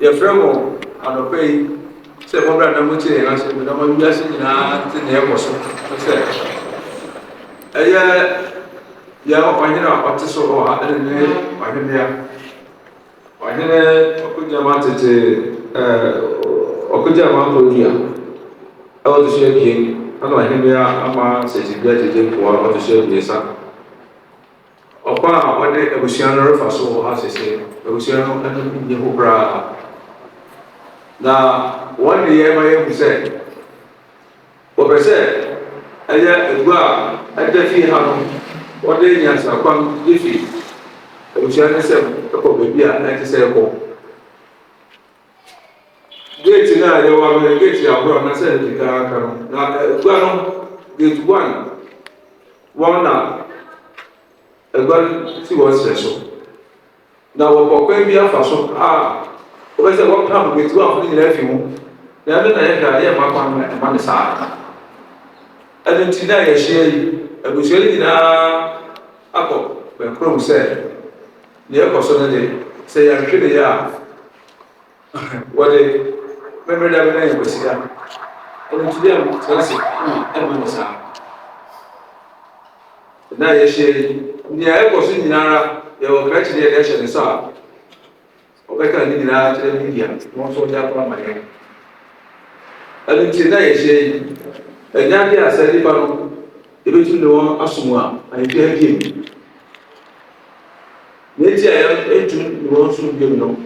your friend and pay. Say, what I know, and I said, but I'm guessing in the air was said. Yeah, I know what to so hard in there. I can hear. I hear Okuja I want to share him. I know I can hear Ama says he gets it for what to share this up. Opa, one day, I was young, as I say, I was young and Yahoo. Now, one day, I said, what I said, I definitely have one day, yes, I come with you. I was young and said, baby, I like to say, Gate now, you are going to get your brother and said, now, gate one now. See what's special. Now, what be a fashion? What say what come with 12 minutes? The other day, I am my man side. I didn't see that I share. I was sharing in a apple when Chrome said, the opportunity say, I'm sure they are. What they remember that name was here. And to them, so I said, I'm side. Now, you share. The air was in Nara, they were catching the election and saw. Obeka need to media, more so that my head. I didn't say that, say, a young year said, if you know Asuma, I tell him. Nature, I won't soon give no.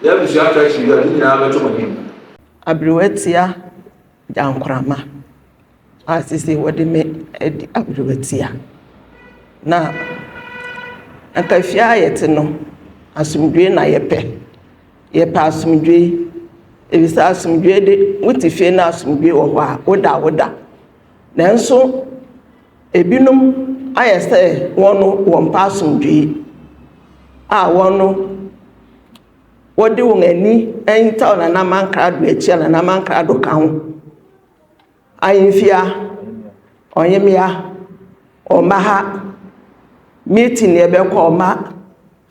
There is your attraction, you are in our to Abruetia, down Krama. As I say, what they made Eddie Abruetia. Na akafia yete no asumdwe na yepe asumdwe ebisa asumdwe de wotifie na asumdwe wo ho a woda nanso ebinom ayese wono wompa asumdwe a wono wodi wongani enta na namankra do echi na namankra do kan ayimfia onyemia omaha meeting ebe kwa ọma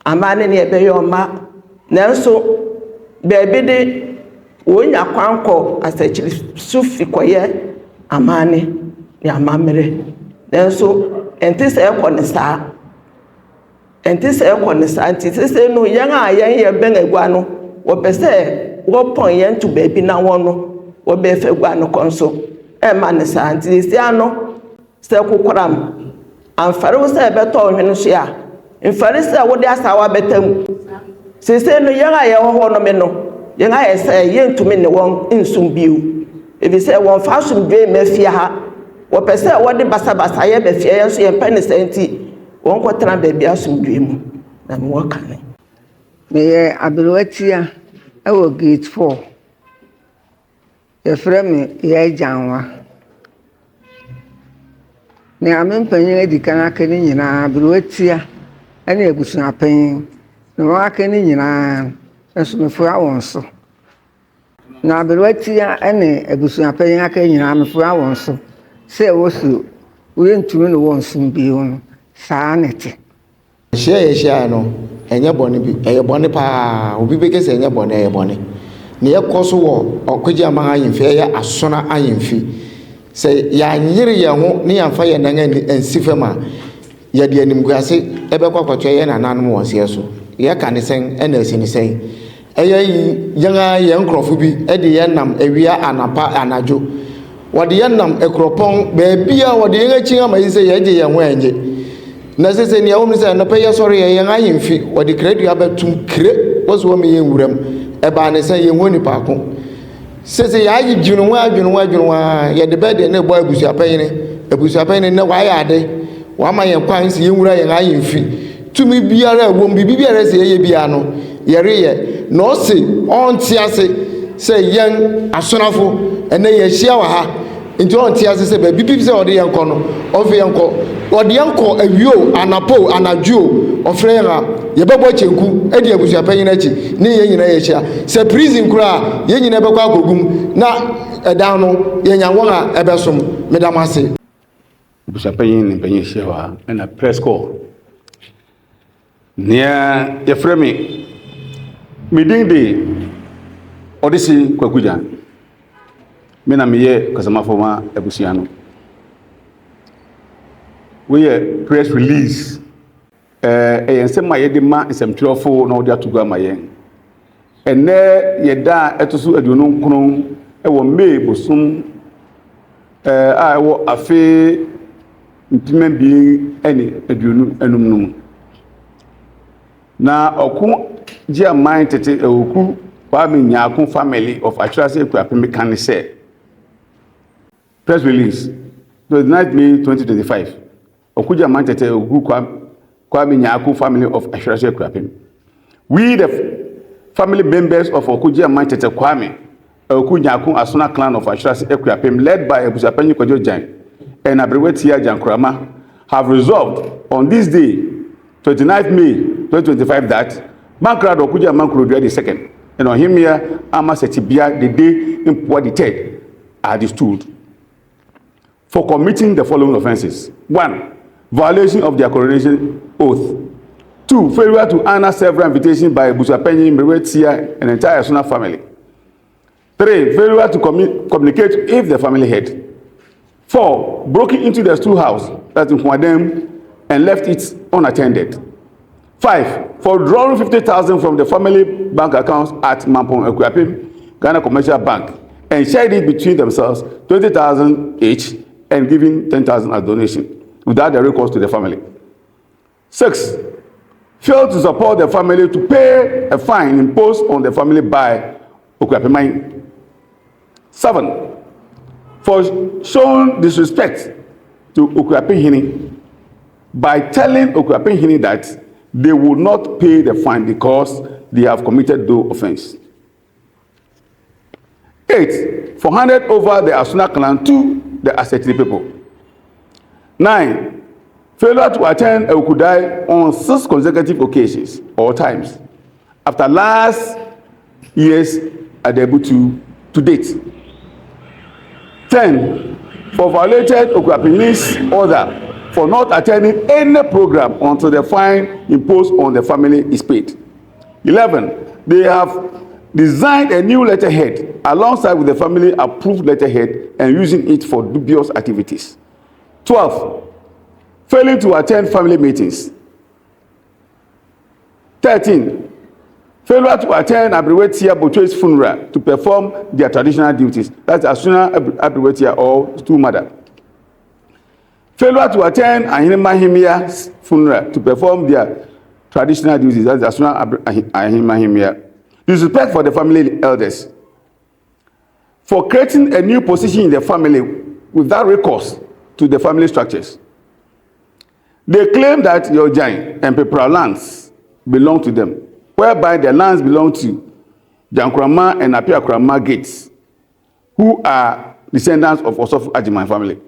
amane ne ebe yoma nanso bebe de wonya kwanko asachiri sufi koye amane ne amamere nanso enti se ekonisa enti se no yan a yan ye ben egwa no wo pese wo pon yan tu bebe na wono wo be fe gwa no konso e manisa enti se ano se kokoram amfare wo se beto ohwene so ya mfare se wo de asawa betam sese no yan aye ho no me no yan aye se ye ntumi ne won nsum biu ebi se won fa sum dwe mafia ha wo pese wo de basabasa ye be fia ye so ye mpane senti won ko tran ba bia sum dwe mu na me wo kan me ye abelwatia e wo gate 4 ye frame ye janwa ne amempanyin edikan akene nyina abelwatia ene ebusu apan ne wa akene nyina enso mefu awon so na abelwatia ene ebusu apan akene nyina mefu awon so se wo su we ntumi no won sum bi won saa nete share no enye bone bi eye bone pa obi be kese enye bone eye bone ne yekoso wo okoji ama ayimfe ya asona ayimfi se ya nyire ye ho ne ya fa ye nan ensifema ya de anim guase ebe kwakwato ye na nanom wonse so ye ka ne sen ena asini sen eye yanga ye nkrofo bi e de ye nam awia anapa anajo wode ye nam ekropon ba bia wode ye achi ama yi se ye je ye ho anje na sese ne awom se no peye sori ye yan ayimfi wode kredu abatum kre woso wo me ye nwuram e ba ne se ye honi paako sese ya yi dwunwa ye de bede ne bo abusu apan ne wa ya ade wa ma ye kwan se ye nwura ye ayimfi tumi biara wom bibiara se ye bia no ye reye no se onti ase se yen asonafo ene ye hia wa ha nti onti ase se ba bibi se ode yen ko no ofe yen ko ode yen ko awio anapo anajuo ofre yen a ye bebo chenku edi abusu apan na chi ne ye nyina ye hia se prison kura ye nyina be kwa agogum na edan no ye nya won a ebesom medamase abusu apan ni panyin hia wa na press call ne ye frame Meeting the Odyssey Kwakuja. Mena meye kasama forma ebusiano. We a press release. Ensem ma yede ma ensem twelfo na odi atogo ma yen. Ene yeda etoso aduonu nkron wo May bosom a wo afe mpima bi ene aduonu enum num. Na oku 𝐀𝐻𝐼𝐴 tete oku 𝐌𝐚𝐧𝐤𝐞 family of 𝐻𝐻𝐼𝐴 𝐀𝐡𝐰𝐞𝐫 say press release 29 May 2025 oku 𝐀𝐻𝐼𝐴 tete oku 𝐌𝐚𝐧𝐤𝐞 family of 𝐻𝐻𝐼𝐴 𝐀𝐡𝐰𝐴. We the family members of oku 𝐀𝐻𝐼𝐴 tete oku 𝐀𝐻𝐼𝐴 Asuna clan of 𝐻𝐻𝐼𝐴 𝐀𝐡𝐰𝐴 led by 𝐀𝐻𝐼𝐴 𝐾𝐤𝐿 and 𝐅𝐚𝐻𝐼𝐴 have resolved on this day 29 May 2025 that Bankrad Okuja Mankrod the second, and on him here, Ama Setibia the day in Pua the third are stood for committing the following offenses: 1. Violation of their coronation oath. 2. Failure to honor several invitations by Busapenyi, Mberetia, and entire Asuna family. 3. Failure to communicate with the family head. 4. Broken into the storehouse that in Kwadem and left it unattended. 5. For drawing 50,000 from the family bank accounts at Mampong 𝐀𝐻𝐼𝐴 Ghana Commercial Bank and shared it between themselves 20,000 each and giving 10,000 as donation without the recourse to the family. 6. Failed to support the family to pay a fine imposed on the family by 𝐀𝐻𝐼𝐴. 7. For showing disrespect to 𝐀𝐻𝐼𝐴 by telling 𝐀𝐻𝐼𝐴 that they will not pay the fine because they have committed no offense. 8. For handed over the Asuna clan to the Asetiri people. 9. Failure to attend Ekudai on 6 consecutive occasions or times after last year's Adebutu to date. 10. For violated 𝐀𝐻𝐼𝐴's order for not attending any program until the fine imposed on the family is paid. 11. They have designed a new letterhead alongside with the family approved letterhead and using it for dubious activities. 12. Failing to attend family meetings. 13. Failure to attend 𝐅𝐴𝐴 Bocho's funeral to perform their traditional duties. That's Asuna 𝐅𝐴𝐴 or stool mother. Failure to attend 𝐴hene funeral to perform their traditional duties. That's Asuna 𝐴hene. Disrespect for the family elders. For creating a new position in the family without recourse to the family structures. They claim that 𝐻𝐻𝐼𝐴 and Pepra lands belong to them, whereby the lands belong to Jankrama and Apiakrama Gates, who are descendants of Osofu Ajiman family.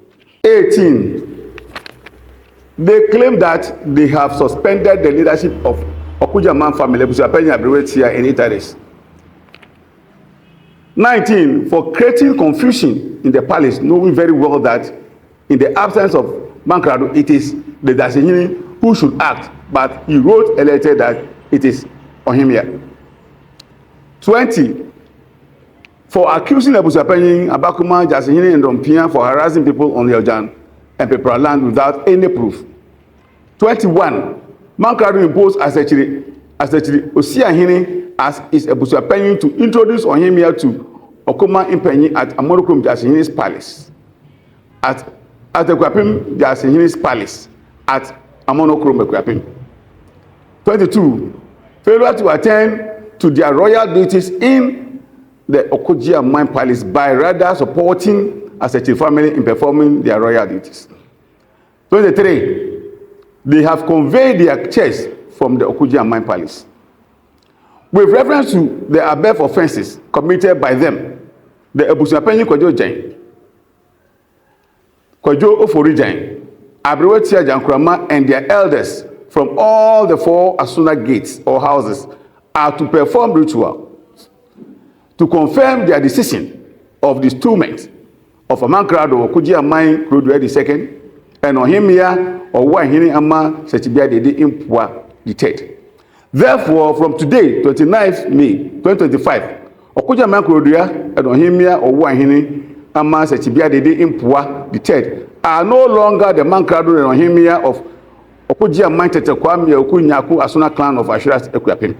18. They claim that they have suspended the leadership of Okujaman family, Busapenyi 𝐅𝐴𝐴 and Itaris. 19. For creating confusion in the palace, knowing very well that in the absence of Bankrado, it is the Dasehini who should act, but he wrote a letter that it is Ohimia. 20. For accusing the Busapenyi, Abakuma, Dasehini, and Rompia for harassing people on the Ojan and Pepra land without any proof. 21. Bankrado imposed as actually Osiahini as is a Busapenyi to introduce Ohimia to Okuma Impenyi at Amonokrum Dasehini's palace. At the 𝐀𝐻𝐼𝐴 Dasehini's palace at Amonokrum 𝐀𝐻𝐼𝐴. 22. Failure to attend to their royal duties in the Okojiamman palace by rather supporting Asetiri family in performing their royal duties. 23. They have conveyed their chairs from the Okojiamman palace. With reference to the above offenses committed by them, the Busapenyi 𝐾𝐤𝐿, 𝐾𝐤 𝐼𝐴 and their elders from all the 4 Asuna gates or houses are to perform ritual to confirm their decision of the stillment of Bankrado Okujiamman Krodwe II and Ohimia or 𝐻𝐼𝐴 Ama Setibia Dede Impua the third. Therefore, from today, 29th May 2025, Okoja Mankrodua and Ohimia or Wahini, Ama Sechibia Dede Impua, the third, are no longer the Mankradu and Ohimia of Okoja 𝐀𝐡𝐰𝐞𝐿 Asuna clan of Ashiras Equiapin.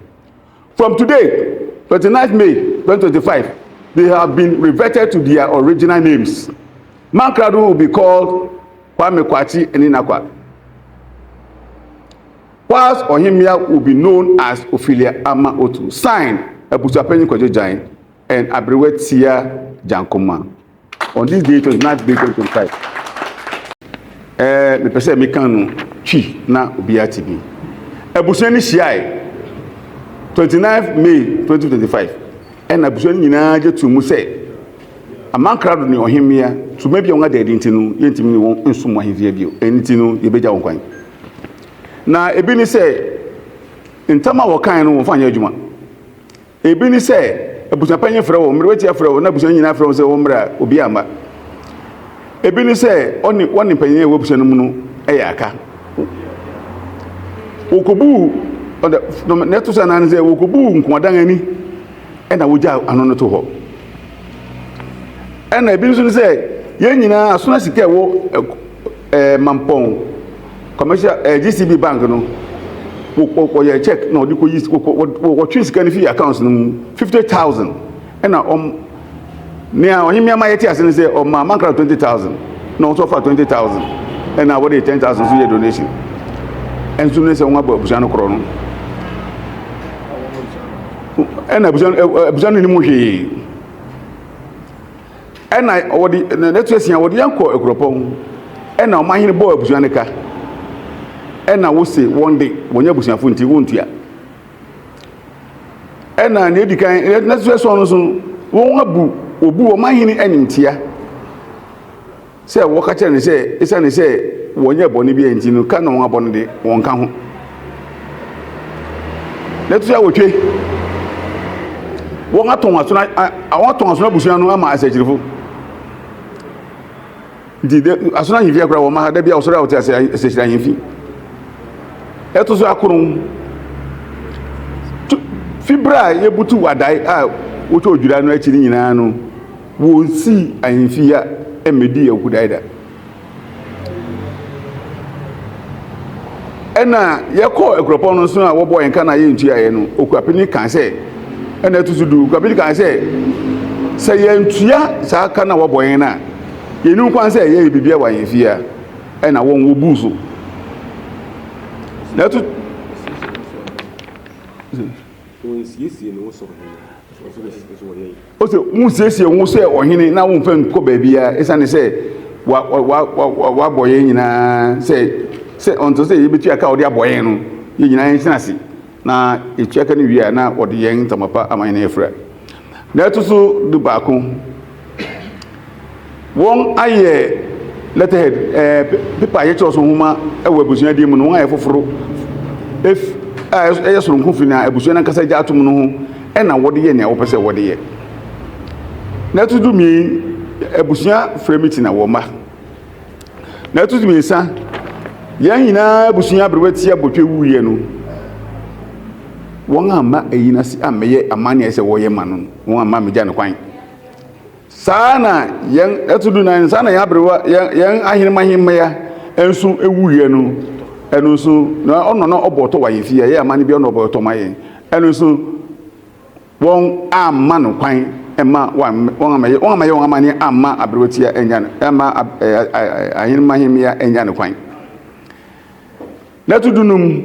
From today, 29th May 2025, they have been reverted to their original names. Mankradu will be called Kwame Kwachi and Inakwa, whilst Ohimia will be known as Ophelia Ama Otu. Signed, 𝐀𝐡𝐰𝐞𝐿 𝐀𝐤𝐿 and 𝐅𝐻𝐻 Jankoma. On this day, 29th May 2025. Me pese me kanu chi na obia tibi. Ebusuani Shiai 29th May 2025. And abusuani nyina je tu mu se amankrado ne Ohimia tuma bia won ade ntinu yentimi ne won nsum ahemfia bio entinu ye beja won kwan. Na ebi ni se ntama wo kan no won fa anya adwuma. Ebi ni se abusuapanye frɛ wo mre wetia frɛ wo na abusuani nyina frɛ wo se wo mra obi ama. Ebi ni se oni panyin e wobusuani mu no aka. Okobu no neto sa nan se okobu nkodan ani e na wogya anono to ho. E na ebi nso ni se ye nyina asona sika e wo mampon commercial GCB bank no wo ye check na odiko yi wo twi sika ni fi accounts no 50,000 e na Nia Ohimia ma yeti asene say ma mankra 20,000 no so for 20,000 and now what 10,000 so your donation and soon say won abuja no kro no and abuja ni mu hwe and I odi network sia odi yanko ekropon and na omahene bo abuja ne ka and na wo say one day wonya abuja funti wontua and na ne dikan network so no so won abu obu o mahini animtia se wo ka kire ne se isa ne se wonye boni bi enti no ka no abone de won ka ho letu ya wotwe won aton asona busua no ama asajirifo di asona hivi akura wo ma da bia osoro awoti asajira hivi eto so akurun fibra yebutu wadai woto odwira no akiri nyina no wonsi ahemfia emedi akudaida ena yekọ ekropon no so a wo boy nka na ye ntua ye no okuapini kan se ena tusudu okuapini kan se ye ntua sa ka na wo boy na ye nu kwan se ye bibia wa ahemfia ena won wo buso na tu wonsi no so o se musiesie won se ohene na won fa nko ba bia esane se wa boye nyina se onto se yebetu aka odi aboye no ye nyina yin sinase na etu aka ni wi na odi yen tamapa amane efra na to so du baako won aye letterhead paper ye choso huma ewa abusuan di mu no won aye foforo soro nko fina abusuan nkasa gya atom no ho na wode ye ne wo pese wode ye na to du mi abusuan fremiti na wo ma na to du mi sa yan nyina abusuan abrewati abotwe wuye no won ama eyina si ameye amane ese wo ye ma no won ama meja ne kwan sana yan etudu na sana ya abrewa yan ahirmahimma ya ensu ewuye no enu so na ono na oboto wa yefia ye amane bi ono oboto maye enu so won ama no kwan ema won amane ama abrewati ya enya ema ahirmahimma ya enya ne kwan na tudunum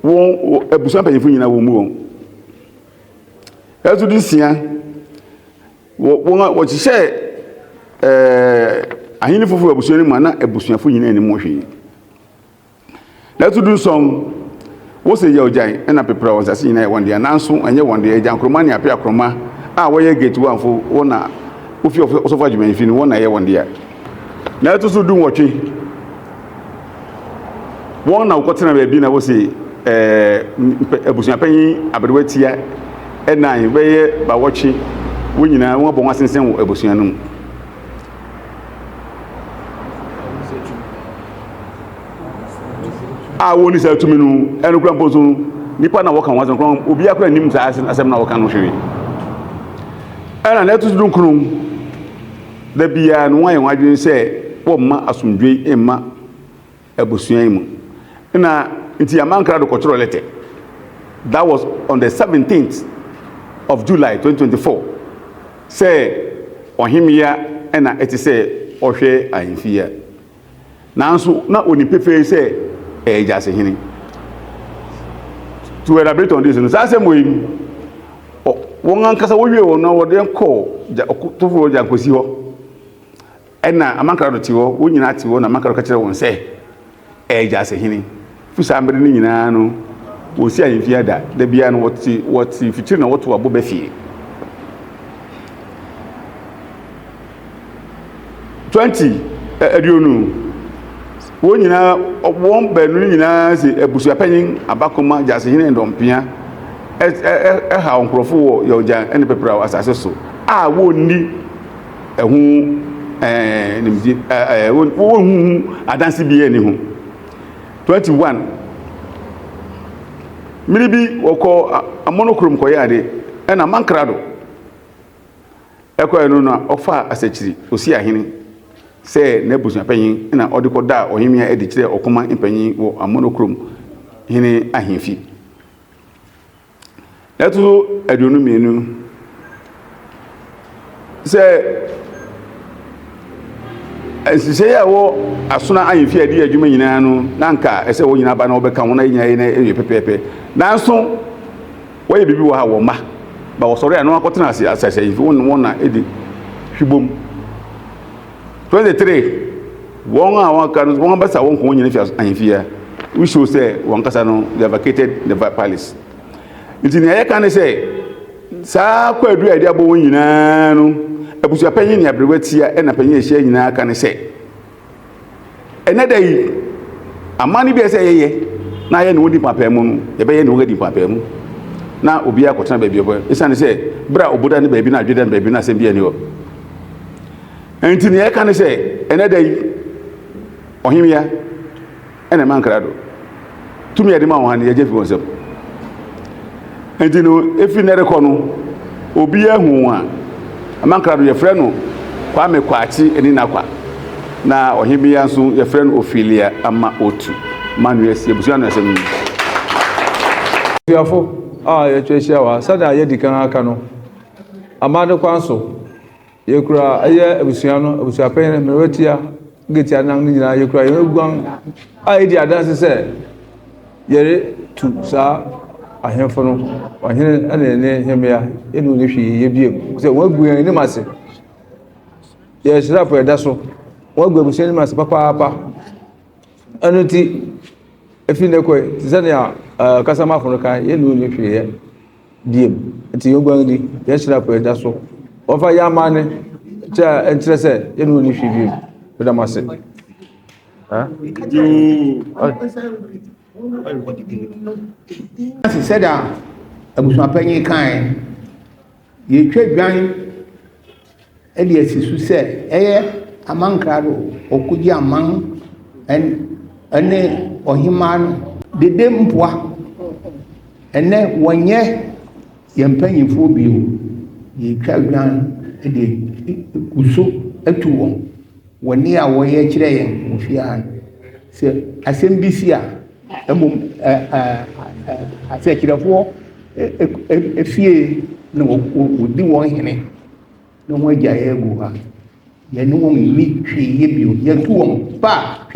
won ebusan panyefo nyina wo mu won etudu sia wo chise ahini fufu ebusuani mu na ebusuafo nyina ni mo hwe na tudu som wo se ye ojan na pepra wo sase nyina ye wonde nanso anye wonde agyan kroma ne apia kroma a wo ye gate one fo wo na ofi osofa adwuman fi ni wo na ye wonde ya na tudu du wotwe won na ukotena ba bi na wo se ebusuapanyi abrewatia enan beye ba wochi wo nyina won bo wasensen wo ebusuanum woni sa tuminu enu krampo so nipa na wɔka wɔn asɛm obi akora nim saa asɛm na wɔka no hwee ɛna na ɛto dun kunu da bia no wɔn ayɛ wɔn adwene sɛ wɔmma asomdwe emma abusua mu na nti amankra do kɔtɔrɔ letter that was on the 17th of July 2024 say ohimia na eti say ohwe ahemfia nanso na onipefe say 𝐻𝐻𝐸𝐴 to elaborate on this no say moyi won ankasa wo wie won na wo de ko tofo jankosi ho na amankra do ti ho wo nyina ti ho na amankra ka kire won say 𝐻𝐻𝐸𝐴 fusa ambe ni nyina no wo si ahemfia da bia no woti fitiri na woto abo ba fie 20 aduonu wo nyina won banu nyina se abusua panyin abakoma 𝐻𝐻𝐸𝐴 ndompia ha onkrofo wo 𝐻𝐻𝐸𝐴 ene pepra asase so a wo ni ehu nimdi wo hu adansi bi eni hu 21 miribi woko amonokrom koyade ena mankrado ekoy no na ofa asachiri osi ahene se na busu panyin na odikoda ohimia edi kire okoma mpanyin wo amonokrom hene ahemfi eto aduonu mienu se asise ya wo asuna ahemfi adi adwuma nyina no nanka ese wo nyina ba na obeka wona nyina na ewe pepepe nanso wo ye bibi wo ha wo ma ba wo sori anu akotena asase ahemfi won na edi hwibom 23 won a won kan won ba sa won ko nyina fi ahemfi ya we show say won kasa no they vacated the palace nti ne ya kan say sa kwa adu adi abo won nyina no abusua panyin ni abrewatia e na panyin ehia nyina kan say enedai amani bi say yeye na ye ne wodi papa mu no ye be ye ne wodi papa mu na obi akotena ba bi obo isane say bra oboda ne ba bi na adweda ne ba bi na asem bi ani ho enti ne ye kan say enedai ohimia ene mankrado tumi ade ma wo han ye jefi wonsem enti no efi ne rekọ no obi ahu a amankrado ye frɛ no kwame kwachi eni nakwa na ohimia nso ye frɛ no ofilia ama otu manuel sie busu na asem biafo ye twehia wa sada ye dikan aka no amade kwanso ye kura aye abusua no abusua pen meretia getia nan ni nyina ye kura ye guan aye di adanse se ye tu sa ahemfo no ahene ane hemia enu ni hwi ye biem se waguan ni mase ye sirapo eda so wagu abusua ni mase papa anuti efi ne koy tizania kasama fo kan ye nu ni hwi ye biem nti yoguan di ye sirapo eda so ofa ya mane cha entrese ye nu ni hwi biem da mase As said, I was not paying kind. You trade grind, Elias is said, among Crado, or could you among and or him man, the dempoa, and then 1 year, you're paying for you. You trade grind, Kusu, a 2 1 year, 1 year, if you are. Say, I send BCA. I said, if you would do one hene, no more Jayago. You know me, you, you're too far.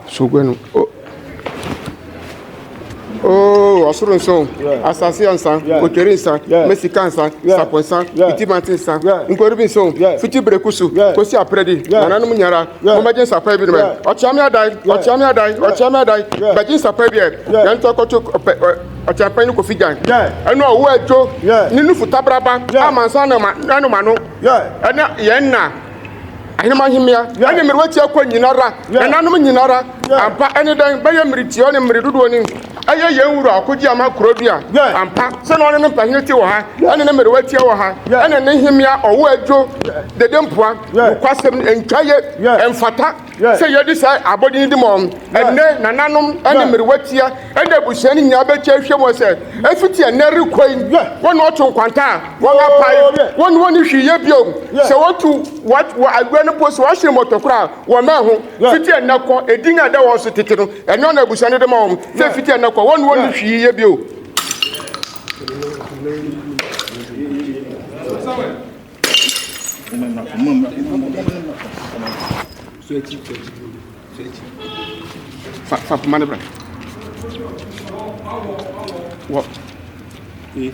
So when oh, Asurunson, Assassin, Okerin, Mexican, Saponsan, Itimantin, Incorribinson, Fiti Brekusu, Kosia Predi, Nanamunyara, Momajan Sapabi, Ochamia died, Bajin Sapabia, Yantoko a champagne cofigan. I know where Joe, Ninu Futabraba, Amansana, Nanumano, and Yenna. I know him here. I am Rotia Quinara, and Nanuminara, and any day by a Merition and Meriduaning. aye ye nwuru akoji ama krobia ampa se no ne mpanye ti wo ha ene ne mere watia wo ha ene ne himia owo adwo dede mpoa kwasem entwaye emfata se ye di sai abodin di mom ene nananom ene mere watia ene abusuani nya be che hwemo se efiti ene rekoin won oto kwanta won apai won hwiye biom se wotu what agwe no post wa hwe motokura wo ma ho fiti ene ko edin ada wo so tete no ene na abusuani de mom se fiti ene ko won hwiye bio Fa manebra. What? Okay.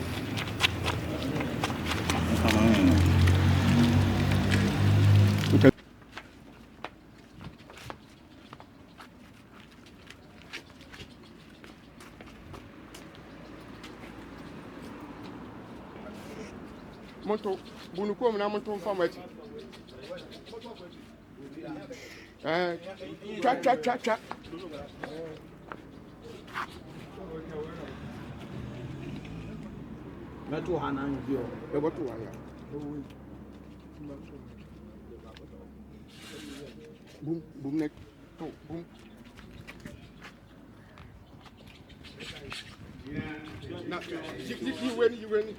Monto, bunuko mna monto famati. Cha. Metu hanan bio. E botu wa ya. Boom neck. To boom. Na, you win.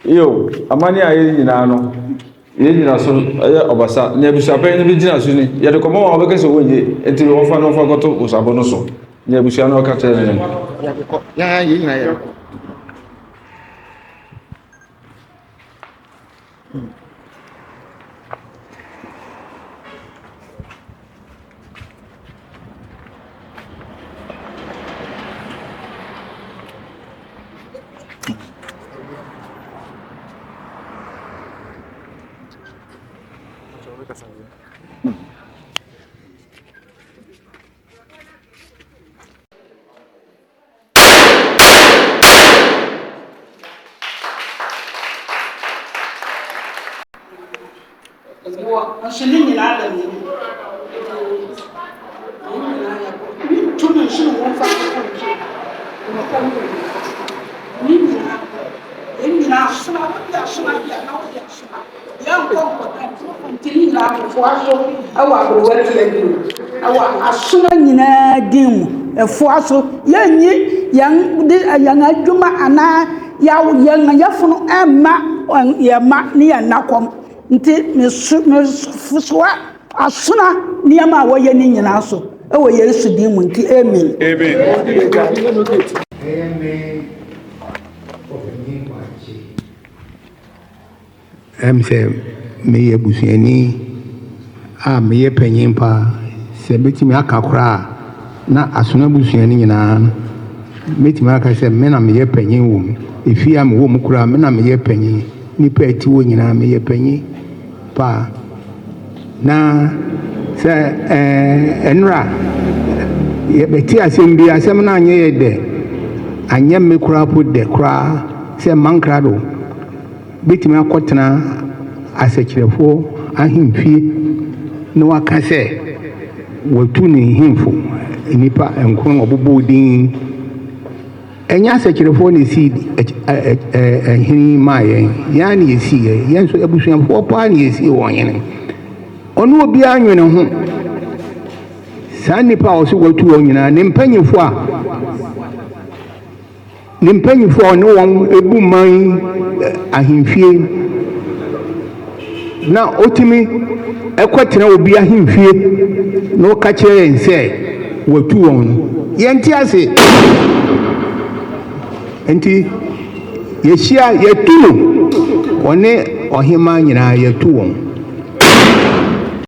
Yo, amani aye nyina no. Ye nyina so aye obasa. Na abusuapan ni bi gyina so ni. Ye de komo wa obekese woje. Enti wo fa no fa goto osabo no so. Na abusua no ka tere ni. Ya ye nyina ya. Nyina dim efuaso yanyi yang adwuma ana yang yafunu emma yema ni yanakom nti mesuwa asuna niyama woye ni nyina so ewo Yesu dim nti amen say me ye busuani me ye panyin pa se betimi aka kora na asuna busuani nyina metimi aka se me na me ye panyin wo efia me wo mu kora me na me ye panyin ni pa ati wo nyina me ye panyin pa na se enra ye beti asem bi asem na anye ye de anye me kora po de kora se mankrado betimi akotena asakirefo ahimfie no waka se watu ni himfo nipa enkron obobo din enya asakirefo ne si ehini maye ya ne yesi yen so abusuanfo pa ne yesi wonyene ono obi anwene ho saa nipa oso watu onyina ne mpanyifo no won ebu man ahimfie na otimi ekwetena obi ahimfie no ka kire nse watu won yenti ase enti yeshia yetu one ohima nyina yetu won